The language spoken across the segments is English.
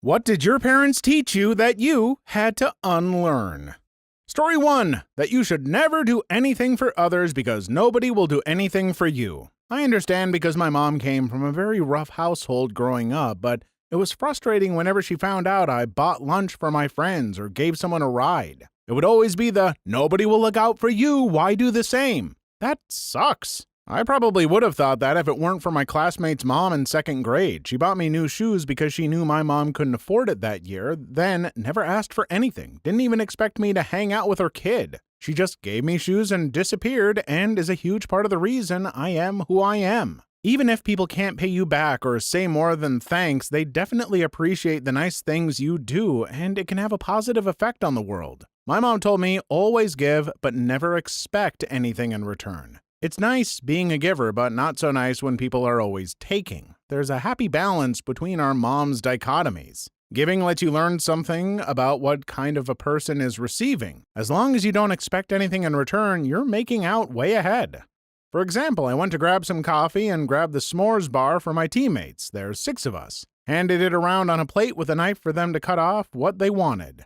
What did your parents teach you that you had to unlearn? Story 1. That you should never do anything for others because nobody will do anything for you. I understand because my mom came from a very rough household growing up, but it was frustrating whenever she found out I bought lunch for my friends or gave someone a ride. It would always be the, nobody will look out for you, why do the same? That sucks. I probably would have thought that if it weren't for my classmate's mom in second grade. She bought me new shoes because she knew my mom couldn't afford it that year, then never asked for anything, didn't even expect me to hang out with her kid. She just gave me shoes and disappeared, and is a huge part of the reason I am who I am. Even if people can't pay you back or say more than thanks, they definitely appreciate the nice things you do, and it can have a positive effect on the world. My mom told me, always give, but never expect anything in return. It's nice being a giver, but not so nice when people are always taking. There's a happy balance between our mom's dichotomies. Giving lets you learn something about what kind of a person is receiving. As long as you don't expect anything in return, you're making out way ahead. For example, I went to grab some coffee and grabbed the s'mores bar for my teammates. There's 6 of us. Handed it around on a plate with a knife for them to cut off what they wanted.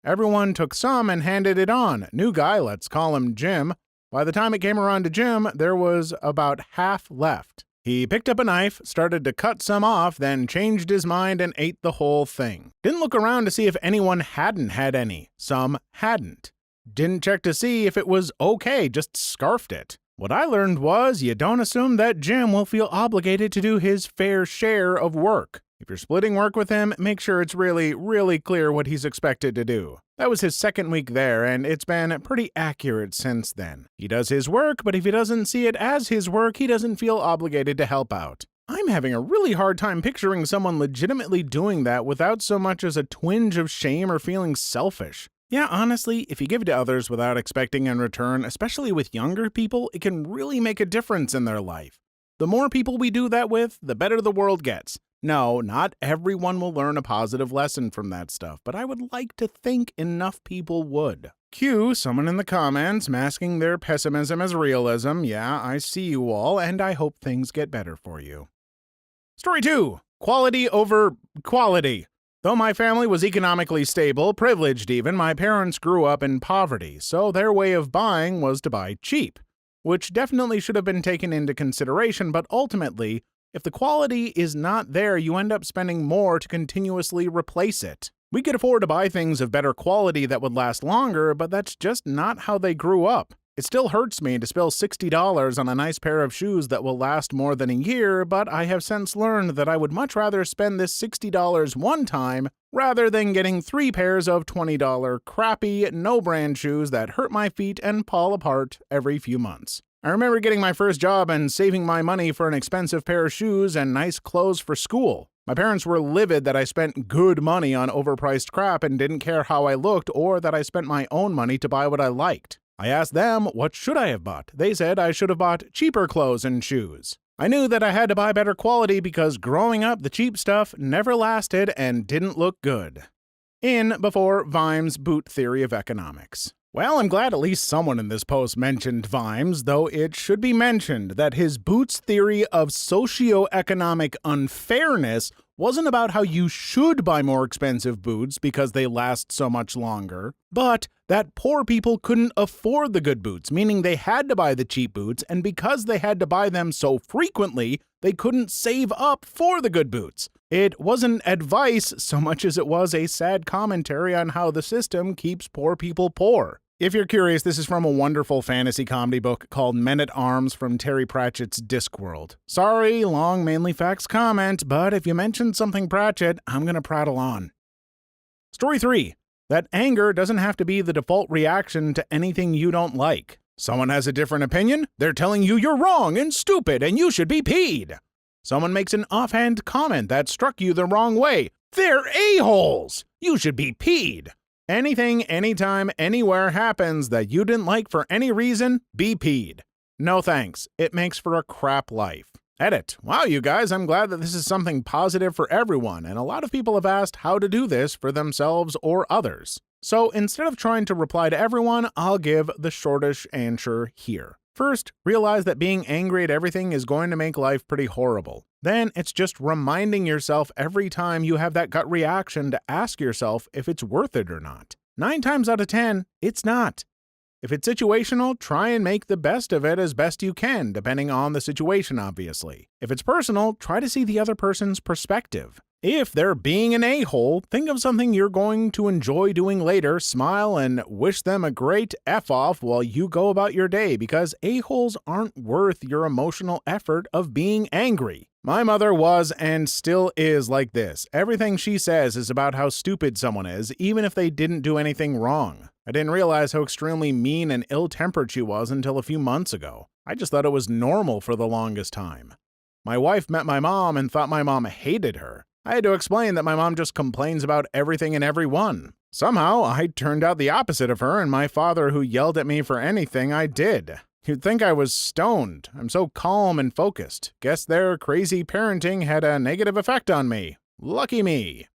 Everyone took some and handed it on. New guy, let's call him Jim. By the time it came around to Jim, there was about half left. He picked up a knife, started to cut some off, then changed his mind and ate the whole thing. Didn't look around to see if anyone hadn't had any. Some hadn't. Didn't check to see if it was okay, just scarfed it. What I learned was you don't assume that Jim will feel obligated to do his fair share of work. If you're splitting work with him, make sure it's really clear what he's expected to do. That was his second week there, and it's been pretty accurate since then. He does his work, but if he doesn't see it as his work, he doesn't feel obligated to help out. I'm having a really hard time picturing someone legitimately doing that without so much as a twinge of shame or feeling selfish. Yeah, honestly, if you give to others without expecting in return, especially with younger people, it can really make a difference in their life. The more people we do that with, the better the world gets. No, not everyone will learn a positive lesson from that stuff, but I would like to think enough people would. Cue someone in the comments masking their pessimism as realism. Yeah, I see you all, and I hope things get better for you. Story 2. Quality over quality. Though my family was economically stable, privileged even, my parents grew up in poverty, so their way of buying was to buy cheap, which definitely should have been taken into consideration, but ultimately, if the quality is not there, you end up spending more to continuously replace it. We could afford to buy things of better quality that would last longer, but that's just not how they grew up. It still hurts me to spill $60 on a nice pair of shoes that will last more than a year, but I have since learned that I would much rather spend this $60 one time rather than getting 3 pairs of $20 crappy, no-brand shoes that hurt my feet and fall apart every few months. I remember getting my first job and saving my money for an expensive pair of shoes and nice clothes for school. My parents were livid that I spent good money on overpriced crap and didn't care how I looked or that I spent my own money to buy what I liked. I asked them, what should I have bought? They said I should have bought cheaper clothes and shoes. I knew that I had to buy better quality because growing up, the cheap stuff never lasted and didn't look good. In before Vimes' boot theory of economics. Well, I'm glad at least someone in this post mentioned Vimes, though it should be mentioned that his Boots theory of socioeconomic unfairness wasn't about how you should buy more expensive boots because they last so much longer, but that poor people couldn't afford the good boots, meaning they had to buy the cheap boots, and because they had to buy them so frequently, they couldn't save up for the good boots. It wasn't advice so much as it was a sad commentary on how the system keeps poor people poor. If you're curious, this is from a wonderful fantasy comedy book called Men-at-Arms from Terry Pratchett's Discworld. Sorry, long mainly facts comment, but if you mention something Pratchett, I'm gonna prattle on. Story 3. That anger doesn't have to be the default reaction to anything you don't like. Someone has a different opinion, they're telling you you're wrong and stupid and you should be peed. Someone makes an offhand comment that struck you the wrong way. They're a-holes! You should be peed. Anything, anytime, anywhere happens that you didn't like for any reason, be peed. No thanks. It makes for a crap life. Edit. Wow, you guys, I'm glad that this is something positive for everyone, and a lot of people have asked how to do this for themselves or others. So instead of trying to reply to everyone, I'll give the shortish answer here. First, realize that being angry at everything is going to make life pretty horrible. then it's just reminding yourself every time you have that gut reaction to ask yourself if it's worth it or not. 9 times out of 10, it's not. If it's situational, try and make the best of it as best you can, depending on the situation, obviously. If it's personal, try to see the other person's perspective. If they're being an a-hole, think of something you're going to enjoy doing later, smile, and wish them a great F-off while you go about your day, because a-holes aren't worth your emotional effort of being angry. My mother was and still is like this. Everything she says is about how stupid someone is, even if they didn't do anything wrong. I didn't realize how extremely mean and ill-tempered she was until a few months ago. I just thought it was normal for the longest time. My wife met my mom and thought my mom hated her. I had to explain that my mom just complains about everything and everyone. Somehow, I turned out the opposite of her and my father, who yelled at me for anything I did. You'd think I was stoned. I'm so calm and focused. Guess their crazy parenting had a negative effect on me. Lucky me.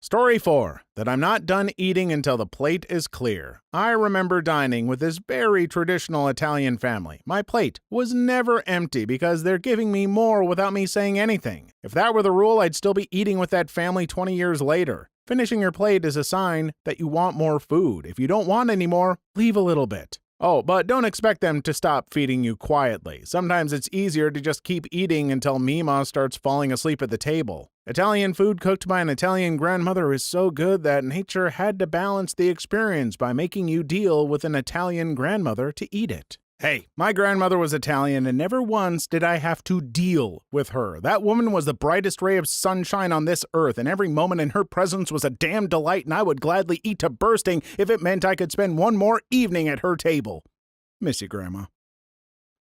Story 4. That I'm not done eating until the plate is clear. I remember dining with this very traditional Italian family. My plate was never empty because they're giving me more without me saying anything. If that were the rule, I'd still be eating with that family 20 years later. Finishing your plate is a sign that you want more food. If you don't want any more, leave a little bit. Oh, but don't expect them to stop feeding you quietly. Sometimes it's easier to just keep eating until Mima starts falling asleep at the table. Italian food cooked by an Italian grandmother is so good that nature had to balance the experience by making you deal with an Italian grandmother to eat it. Hey, my grandmother was Italian and never once did I have to deal with her. That woman was the brightest ray of sunshine on this earth, and every moment in her presence was a damn delight, and I would gladly eat to bursting if it meant I could spend one more evening at her table. Miss you, Grandma.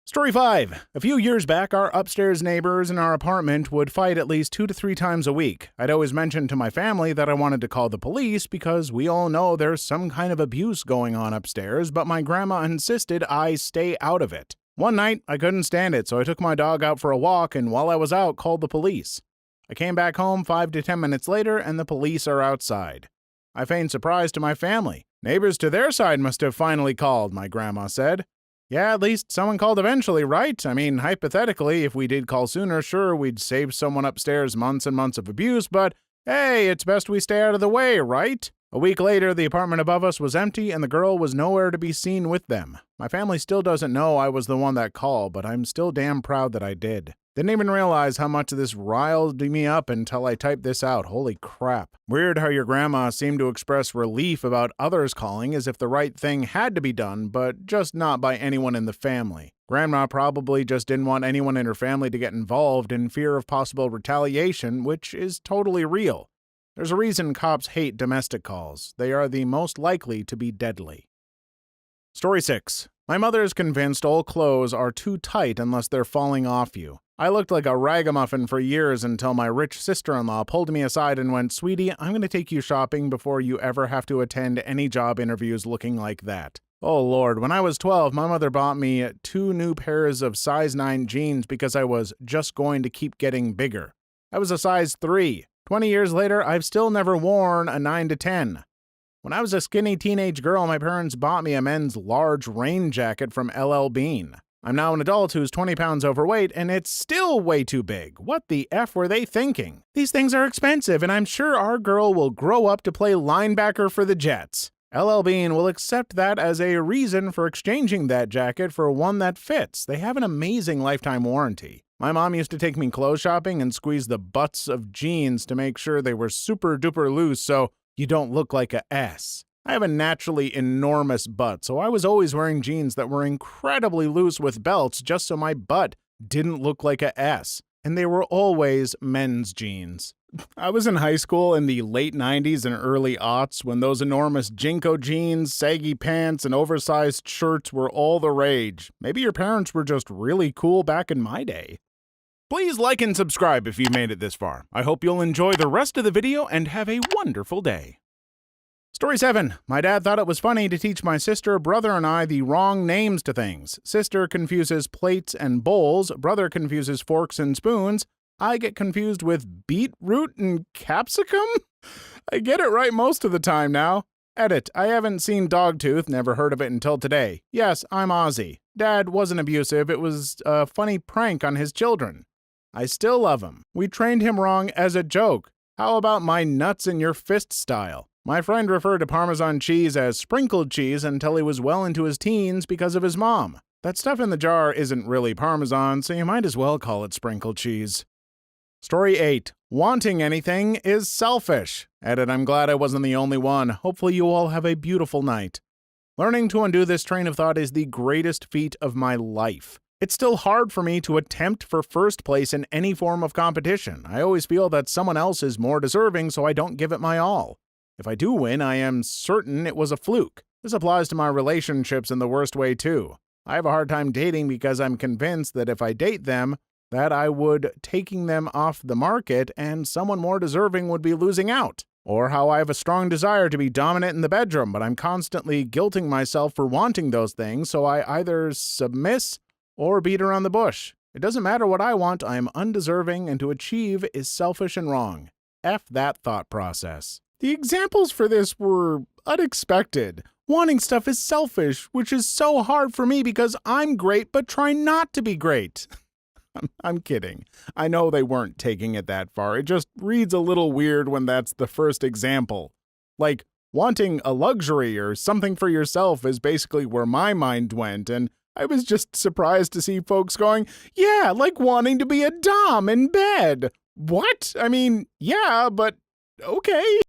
Story 5. A few years back, our upstairs neighbors in our apartment would fight at least 2 to 3 times a week. I'd always mention to my family that I wanted to call the police because we all know there's some kind of abuse going on upstairs, but my grandma insisted I stay out of it. One night, I couldn't stand it, so I took my dog out for a walk, and while I was out, called the police. I came back home 5 to 10 minutes later, and the police are outside. I feigned surprise to my family. Neighbors to their side must have finally called, my grandma said. Yeah, at least someone called eventually, right? I mean, hypothetically, if we did call sooner, sure, we'd save someone upstairs months and months of abuse, but hey, it's best we stay out of the way, right? A week later, the apartment above us was empty and the girl was nowhere to be seen with them. My family still doesn't know I was the one that called, but I'm still damn proud that I did. Didn't even realize how much this riled me up until I typed this out. Holy crap. Weird how your grandma seemed to express relief about others calling as if the right thing had to be done, but just not by anyone in the family. Grandma probably just didn't want anyone in her family to get involved in fear of possible retaliation, which is totally real. There's a reason cops hate domestic calls. They are the most likely to be deadly. Story 6. My mother is convinced all clothes are too tight unless they're falling off you. I looked like a ragamuffin for years until my rich sister-in-law pulled me aside and went, "Sweetie, I'm going to take you shopping before you ever have to attend any job interviews looking like that." Oh Lord, when I was 12, my mother bought me 2 new pairs of size 9 jeans because I was just going to keep getting bigger. I was a size 3. 20 years later, I've still never worn a 9 to 10. When I was a skinny teenage girl, my parents bought me a men's large rain jacket from LL Bean. I'm now an adult who's 20 pounds overweight, and it's still way too big. What the F were they thinking? These things are expensive, and I'm sure our girl will grow up to play linebacker for the Jets. LL Bean will accept that as a reason for exchanging that jacket for one that fits. They have an amazing lifetime warranty. My mom used to take me clothes shopping and squeeze the butts of jeans to make sure they were super duper loose so you don't look like a S. I have a naturally enormous butt, so I was always wearing jeans that were incredibly loose with belts just so my butt didn't look like a S. And they were always men's jeans. I was in high school in the late 90s and early aughts when those enormous Jinko jeans, saggy pants, and oversized shirts were all the rage. Maybe your parents were just really cool back in my day. Please like and subscribe if you made it this far. I hope you'll enjoy the rest of the video and have a wonderful day. Story 7. My dad thought it was funny to teach my sister, brother, and I the wrong names to things. Sister confuses plates and bowls. Brother confuses forks and spoons. I get confused with beetroot and capsicum? I get it right most of the time now. Edit. I haven't seen Dogtooth, never heard of it until today. Yes, I'm Ozzy. Dad wasn't abusive. It was a funny prank on his children. I still love him. We trained him wrong as a joke. How about my nuts in your fist style? My friend referred to Parmesan cheese as sprinkled cheese until he was well into his teens because of his mom. That stuff in the jar isn't really Parmesan, so you might as well call it sprinkled cheese. Story 8. Wanting anything is selfish. Edit, I'm glad I wasn't the only one. Hopefully you all have a beautiful night. Learning to undo this train of thought is the greatest feat of my life. It's still hard for me to attempt for first place in any form of competition. I always feel that someone else is more deserving, so I don't give it my all. If I do win, I am certain it was a fluke. This applies to my relationships in the worst way too. I have a hard time dating because I'm convinced that if I date them, that I would taking them off the market and someone more deserving would be losing out. Or how I have a strong desire to be dominant in the bedroom, but I'm constantly guilting myself for wanting those things, so I either submiss or beat around the bush. It doesn't matter what I want, I am undeserving, and to achieve is selfish and wrong. F that thought process. The examples for this were unexpected. Wanting stuff is selfish, which is so hard for me because I'm great but try not to be great. I'm kidding. I know they weren't taking it that far. It just reads a little weird when that's the first example. Like, wanting a luxury or something for yourself is basically where my mind went, and I was just surprised to see folks going, yeah, like wanting to be a dom in bed. What? I mean, yeah, but okay.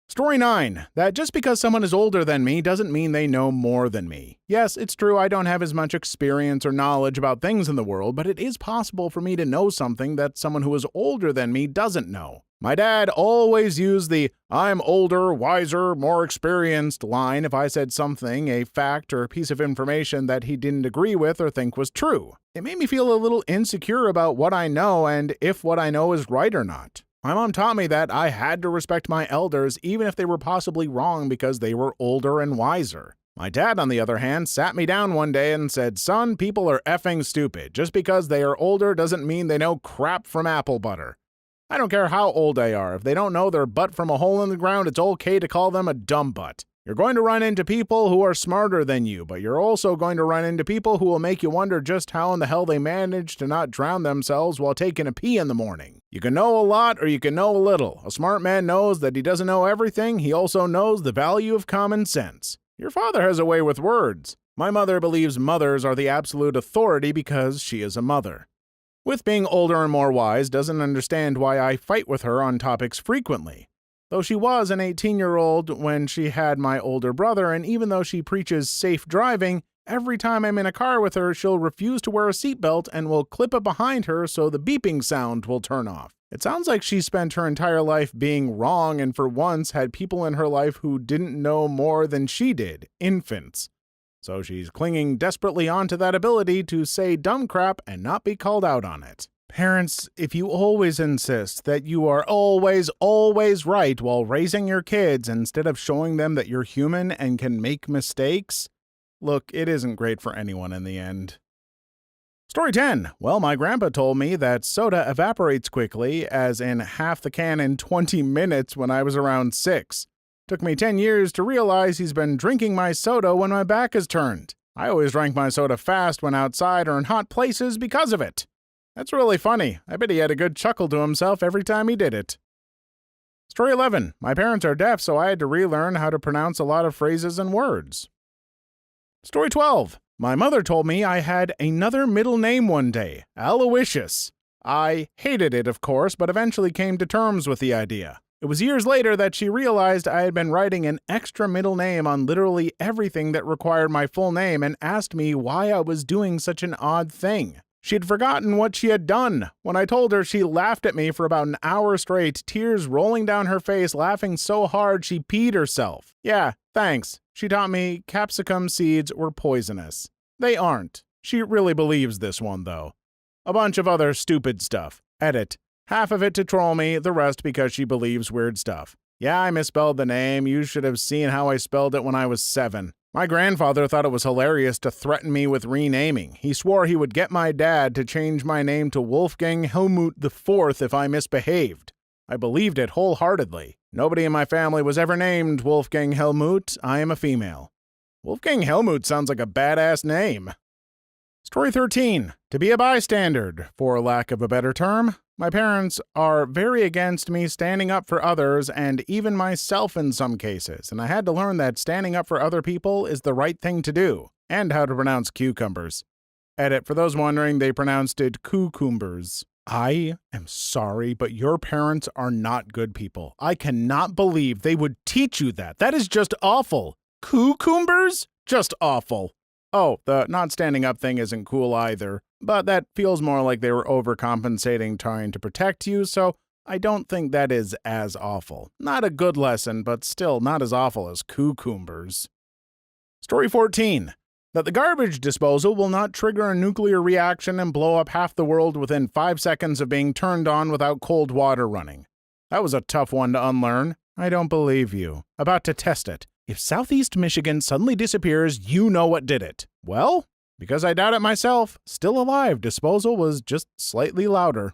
Story 9. That just because someone is older than me doesn't mean they know more than me. Yes, it's true I don't have as much experience or knowledge about things in the world, but it is possible for me to know something that someone who is older than me doesn't know. My dad always used the "I'm older, wiser, more experienced" line if I said something, a fact or piece of information that he didn't agree with or think was true. It made me feel a little insecure about what I know and if what I know is right or not. My mom taught me that I had to respect my elders even if they were possibly wrong because they were older and wiser. My dad, on the other hand, sat me down one day and said, "Son, people are effing stupid. Just because they are older doesn't mean they know crap from apple butter. I don't care how old they are. If they don't know their butt from a hole in the ground, it's okay to call them a dumb butt. You're going to run into people who are smarter than you, but you're also going to run into people who will make you wonder just how in the hell they manage to not drown themselves while taking a pee in the morning. You can know a lot or you can know a little. A smart man knows that he doesn't know everything. He also knows the value of common sense. Your father has a way with words. My mother believes mothers are the absolute authority because she is a mother. With being older and more wise, doesn't understand why I fight with her on topics frequently. Though she was an 18-year-old when she had my older brother, and even though she preaches safe driving, every time I'm in a car with her, she'll refuse to wear a seatbelt and will clip it behind her so the beeping sound will turn off. It sounds like she spent her entire life being wrong and for once had people in her life who didn't know more than she did, infants. So she's clinging desperately onto that ability to say dumb crap and not be called out on it. Parents, if you always insist that you are always right while raising your kids instead of showing them that you're human and can make mistakes, look, it isn't great for anyone in the end. Story 10. Well, my grandpa told me that soda evaporates quickly, as in half the can in 20 minutes when I was around 6. Took me 10 years to realize he's been drinking my soda when my back is turned. I always drank my soda fast when outside or in hot places because of it. That's really funny. I bet he had a good chuckle to himself every time he did it. Story 11. My parents are deaf, so I had to relearn how to pronounce a lot of phrases and words. Story 12. My mother told me I had another middle name one day, Aloysius. I hated it, of course, but eventually came to terms with the idea. It was years later that she realized I had been writing an extra middle name on literally everything that required my full name and asked me why I was doing such an odd thing. She'd forgotten what she had done. When I told her, she laughed at me for about an hour straight, tears rolling down her face, laughing so hard she peed herself. Yeah, thanks. She taught me capsicum seeds were poisonous. They aren't. She really believes this one, though. A bunch of other stupid stuff. Edit. Half of it to troll me, the rest because she believes weird stuff. Yeah, I misspelled the name. You should have seen how I spelled it when I was 7. My grandfather thought it was hilarious to threaten me with renaming. He swore he would get my dad to change my name to Wolfgang Helmut IV if I misbehaved. I believed it wholeheartedly. Nobody in my family was ever named Wolfgang Helmut. I am a female. Wolfgang Helmut sounds like a badass name. Story 13. To be a bystander, for lack of a better term. My parents are very against me standing up for others and even myself in some cases, and I had to learn that standing up for other people is the right thing to do, and how to pronounce cucumbers. Edit, for those wondering, they pronounced it cucumbers. I am sorry, but your parents are not good people. I cannot believe they would teach you that. That is just awful. Cucumbers? Just awful. Oh, the not standing up thing isn't cool either, but that feels more like they were overcompensating trying to protect you, so I don't think that is as awful. Not a good lesson, but still not as awful as cucumbers. Story 14. That the garbage disposal will not trigger a nuclear reaction and blow up half the world within 5 seconds of being turned on without cold water running. That was a tough one to unlearn. I don't believe you. About to test it. If Southeast Michigan suddenly disappears, you know what did it. Well, because I doubt it myself, still alive disposal was just slightly louder.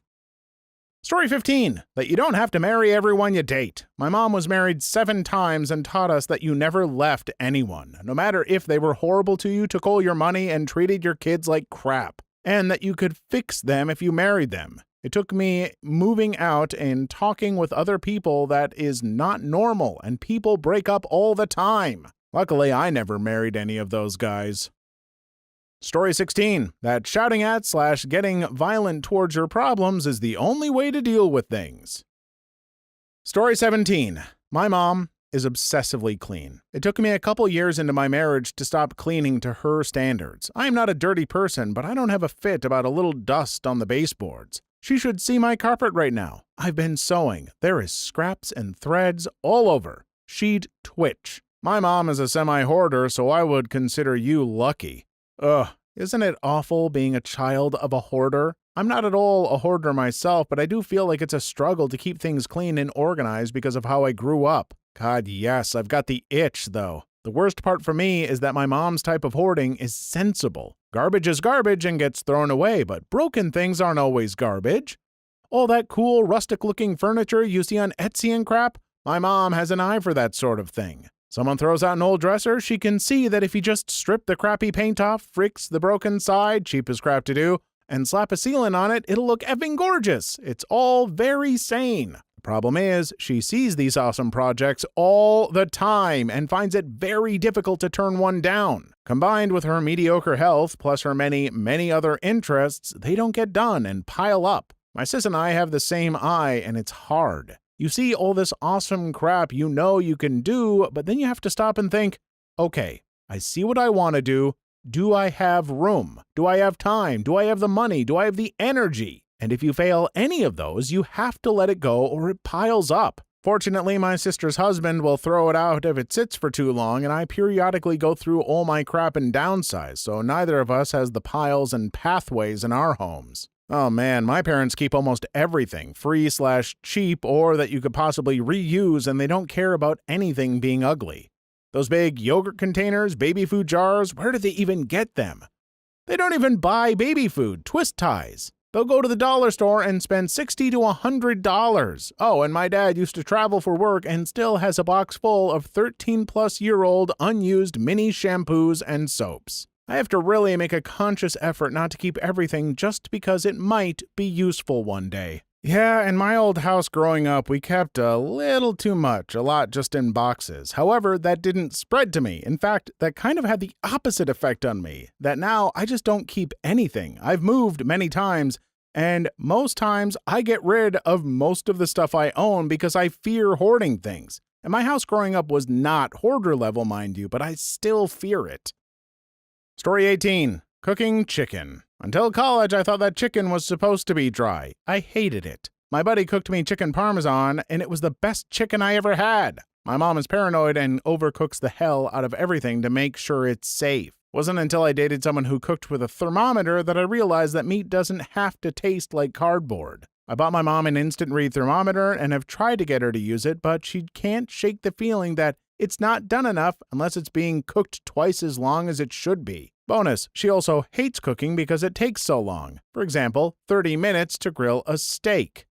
Story 15. That you don't have to marry everyone you date. My mom was married 7 times and taught us that you never left anyone, no matter if they were horrible to you, took all your money, and treated your kids like crap, and that you could fix them if you married them. It took me moving out and talking with other people that is not normal, and people break up all the time. Luckily, I never married any of those guys. Story 16. That shouting at / getting violent towards your problems is the only way to deal with things. Story 17. My mom is obsessively clean. It took me a couple years into my marriage to stop cleaning to her standards. I am not a dirty person, but I don't have a fit about a little dust on the baseboards. She should see my carpet right now. I've been sewing. There is scraps and threads all over. She'd twitch. My mom is a semi-hoarder, so I would consider you lucky. Ugh, isn't it awful being a child of a hoarder? I'm not at all a hoarder myself, but I do feel like it's a struggle to keep things clean and organized because of how I grew up. God, yes, I've got the itch, though. The worst part for me is that my mom's type of hoarding is sensible. Garbage is garbage and gets thrown away, but broken things aren't always garbage. All that cool, rustic-looking furniture you see on Etsy and crap, my mom has an eye for that sort of thing. Someone throws out an old dresser, she can see that if you just strip the crappy paint off, fix the broken side, cheap as crap to do, and slap a sealant on it, it'll look effing gorgeous. It's all very sane. The problem is, she sees these awesome projects all the time and finds it very difficult to turn one down. Combined with her mediocre health, plus her many, many other interests, they don't get done and pile up. My sis and I have the same eye, and it's hard. You see all this awesome crap you know you can do, but then you have to stop and think, okay, I see what I want to do. Do I have room? Do I have time? Do I have the money? Do I have the energy? And if you fail any of those, you have to let it go or it piles up. Fortunately, my sister's husband will throw it out if it sits for too long, and I periodically go through all my crap and downsize, so neither of us has the piles and pathways in our homes. Oh man, my parents keep almost everything free/cheap or that you could possibly reuse, and they don't care about anything being ugly. Those big yogurt containers, baby food jars, where do they even get them? They don't even buy baby food, twist ties. They'll go to the dollar store and spend $60 to $100. Oh, and my dad used to travel for work and still has a box full of 13-plus-year-old unused mini shampoos and soaps. I have to really make a conscious effort not to keep everything just because it might be useful one day. Yeah, in my old house growing up, we kept a little too much, a lot just in boxes. However, that didn't spread to me. In fact, that kind of had the opposite effect on me, that now I just don't keep anything. I've moved many times, and most times I get rid of most of the stuff I own because I fear hoarding things. And my house growing up was not hoarder level, mind you, but I still fear it. Story 18. Cooking chicken. Until college, I thought that chicken was supposed to be dry. I hated it. My buddy cooked me chicken parmesan, and it was the best chicken I ever had. My mom is paranoid and overcooks the hell out of everything to make sure it's safe. Wasn't until I dated someone who cooked with a thermometer that I realized that meat doesn't have to taste like cardboard. I bought my mom an instant read thermometer and have tried to get her to use it, but she can't shake the feeling that it's not done enough unless it's being cooked twice as long as it should be. Bonus, she also hates cooking because it takes so long. For example, 30 minutes to grill a steak.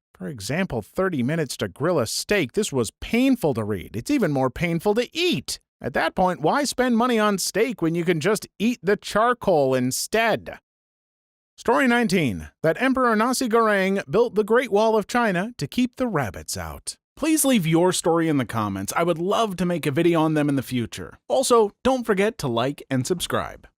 This was painful to read. It's even more painful to eat. At that point, why spend money on steak when you can just eat the charcoal instead? Story 19. That Emperor Nasi Goreng built the Great Wall of China to keep the rabbits out. Please leave your story in the comments. I would love to make a video on them in the future. Also, don't forget to like and subscribe.